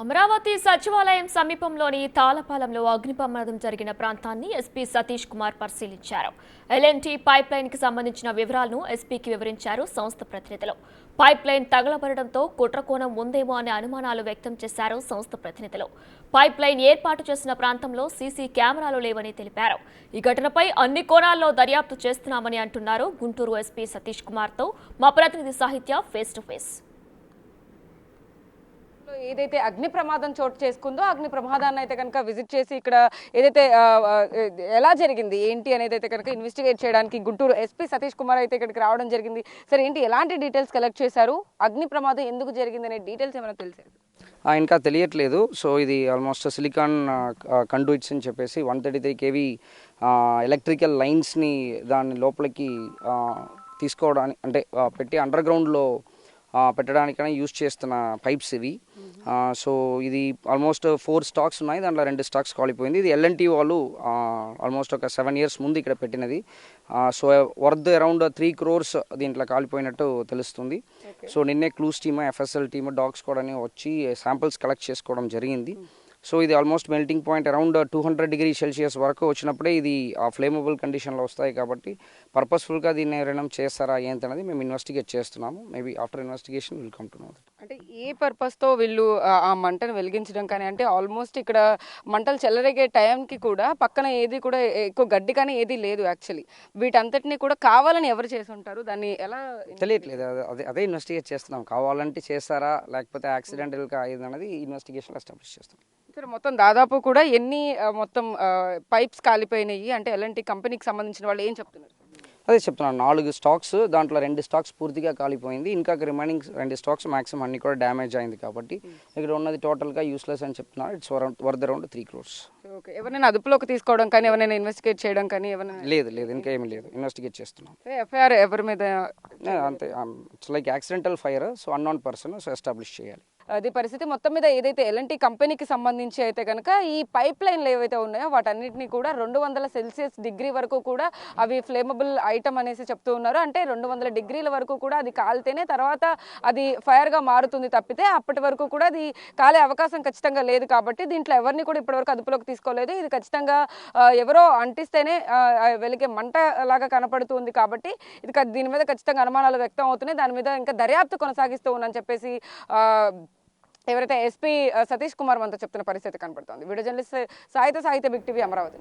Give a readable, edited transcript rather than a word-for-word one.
అమరావతి సచివాలయం సమీపంలోని తాళపాలెంలో అగ్నిప్రమాదం జరిగిన ప్రాంతాన్ని ఎస్పీ సతీష్ కుమార్ పరిశీలించారు. ఎల్ఎన్టీ పైప్ లైన్ కి సంబంధించిన వివరాలను ఎస్పీకి వివరించారు సంస్థ ప్రతినిధులు. పైప్ లైన్ తగలబడడంతో కుట్రకోణం ఉందేమో అనే అనుమానాలు వ్యక్తం చేశారు సంస్థ ప్రతినిధులు. పైప్ లైన్ ఏర్పాటు చేసిన ప్రాంతంలో సీసీ కెమెరాలు లేవని తెలిపారు. ఈ ఘటనపై అన్ని కోణాల్లో దర్యాప్తు చేస్తున్నామని అంటున్నారు గుంటూరు ఎస్పీ సతీష్ కుమార్తో మా ప్రతినిధి సాహిత్య ఫేస్ టు ఫేస్. ఏదైతే అగ్ని ప్రమాదం చోటు చేసుకుందో అగ్ని ప్రమాదాన్ని అయితే కనుక విజిట్ చేసి ఇక్కడ ఏదైతే ఎలా జరిగింది ఏంటి అనేది అయితే కనుక ఇన్వెస్టిగేట్ చేయడానికి గుంటూరు ఎస్పీ సతీష్ కుమార్ అయితే ఇక్కడికి రావడం జరిగింది. సరే, ఏంటి ఎలాంటి డీటెయిల్స్ కలెక్ట్ చేశారు, అగ్ని ప్రమాదం ఎందుకు జరిగింది అనే డీటెయిల్స్ ఏమైనా తెలిసారు? ఇంకా తెలియట్లేదు. సో ఇది ఆల్మోస్ట్ సిలికాన్ కండూయిట్స్ అని చెప్పేసి 133 kV ఎలక్ట్రికల్ లైన్స్ని దాని లోపలికి తీసుకోవడానికి అంటే పెట్టి అండర్ గ్రౌండ్లో పెట్టడానికైనా యూజ్ చేస్తున్న పైప్స్ ఇవి. సో ఇది ఆల్మోస్ట్ 4 స్టాక్స్ ఉన్నాయి, దాంట్లో 2 స్టాక్స్ కాలిపోయింది. ఇది ఎల్ఎన్టీ వాళ్ళు ఆల్మోస్ట్ ఒక 7 years ముందు ఇక్కడ పెట్టినది. సో వర్త్ అరౌండ్ 3 crores దీంట్లో కాలిపోయినట్టు తెలుస్తుంది. సో నిన్నే clues team, FSL team, dog squad అని వచ్చి శాంపిల్స్ కలెక్ట్ చేసుకోవడం జరిగింది. సో ఇది almost melting point around 200 degrees Celsius వరకు వచ్చినప్పుడే ఇది ఫ్లేమబుల్ కండిషన్లో వస్తాయి. కాబట్టి పర్పస్ఫుల్గా దీన్ని ఎవరైనా చేస్తారా ఏంటనేది మేము ఇన్వెస్టిగేట్ చేస్తున్నాము. Maybe after investigation will come to know. అంటే ఏ పర్పస్తో వీళ్ళు ఆ మంటను వెలిగించడం కానీ, అంటే ఆల్మోస్ట్ ఇక్కడ మంటలు చెలరేగే టైంకి కూడా పక్కన ఏది కూడా ఎక్కువ గడ్డి కానీ ఏది లేదు. యాక్చువల్లీ వీటంతటినీ కూడా కావాలని ఎవరు చేసి ఉంటారు, దాన్ని ఎలా తెలియట్లేదు. అదే ఇన్వెస్టిగేట్ చేస్తున్నాం. కావాలంటే చేస్తారా లేకపోతే యాక్సిడెంటల్గా అయ్యేది అనేది ఇన్వెస్టిగేషన్ ఎస్టాబ్లిష్ చేస్తాం. సరే, మొత్తం దాదాపు కూడా ఎన్ని మొత్తం పైప్స్ కాలిపోయినాయి అంటే ఎలాంటి కంపెనీకి సంబంధించిన వాళ్ళు ఏం చెప్తున్నారు? అదే చెప్తున్నాను, 4 స్టాక్స్, దాంట్లో 2 స్టాక్స్ పూర్తిగా కాలిపోయింది. ఇంకా రిమైనింగ్ 2 స్టాక్స్ మాక్సిమం అన్ని కూడా డ్యామేజ్ అయింది. కాబట్టి ఇక్కడ ఉన్నది టోటల్గా యూస్లెస్ అని చెప్తున్నారు. It's worth around 3 crores. Okay, ఎవరైనా అదుపులోకి తీసుకోవడం కానీ, ఎవరైనా ఇన్వెస్టిగేట్ చేయడం కానీ ఏమైనా? లేదు, ఇంకేమీ లేదు. ఇన్వెస్టిగేట్ చేస్తున్నాం. ఎఫ్ఐఆర్ ఎవరి మీద? అంతే, it's like accidental fire. So unknown person, so establish చేయాలి. అది పరిస్థితి. మొత్తం మీద ఏదైతే ఎల్ఎన్టీ కంపెనీకి సంబంధించి అయితే కనుక ఈ పైప్ లైన్లు ఏవైతే ఉన్నాయో వాటన్నిటిని కూడా 200 Celsius డిగ్రీ వరకు కూడా అవి ఫ్లేమబుల్ ఐటమ్ అనేసి చెప్తూ ఉన్నారు. అంటే 200 degrees వరకు కూడా అది కాలితేనే తర్వాత అది ఫైర్గా మారుతుంది తప్పితే అప్పటి వరకు కూడా అది కాలే అవకాశం ఖచ్చితంగా లేదు. కాబట్టి దీంట్లో ఎవరిని కూడా ఇప్పటివరకు అదుపులోకి తీసుకోలేదు. ఇది ఖచ్చితంగా ఎవరో అంటిస్తేనే వెలిగే మంట లాగా కనపడుతుంది. కాబట్టి ఇది దీని మీద ఖచ్చితంగా అనుమానాలు వ్యక్తం అవుతున్నాయి. దాని మీద ఇంకా దర్యాప్తు కొనసాగిస్తూ ఉన్నాఅని చెప్పేసి ఎవరైతే ఎస్పీ సతీష్ కుమార్ మనతో చెప్తున్న పరిస్థితి కనపడుతుంది. వీడియో జర్నలిస్ట్ సాహిత్య బిగ్ టీవీ, అమరావతి.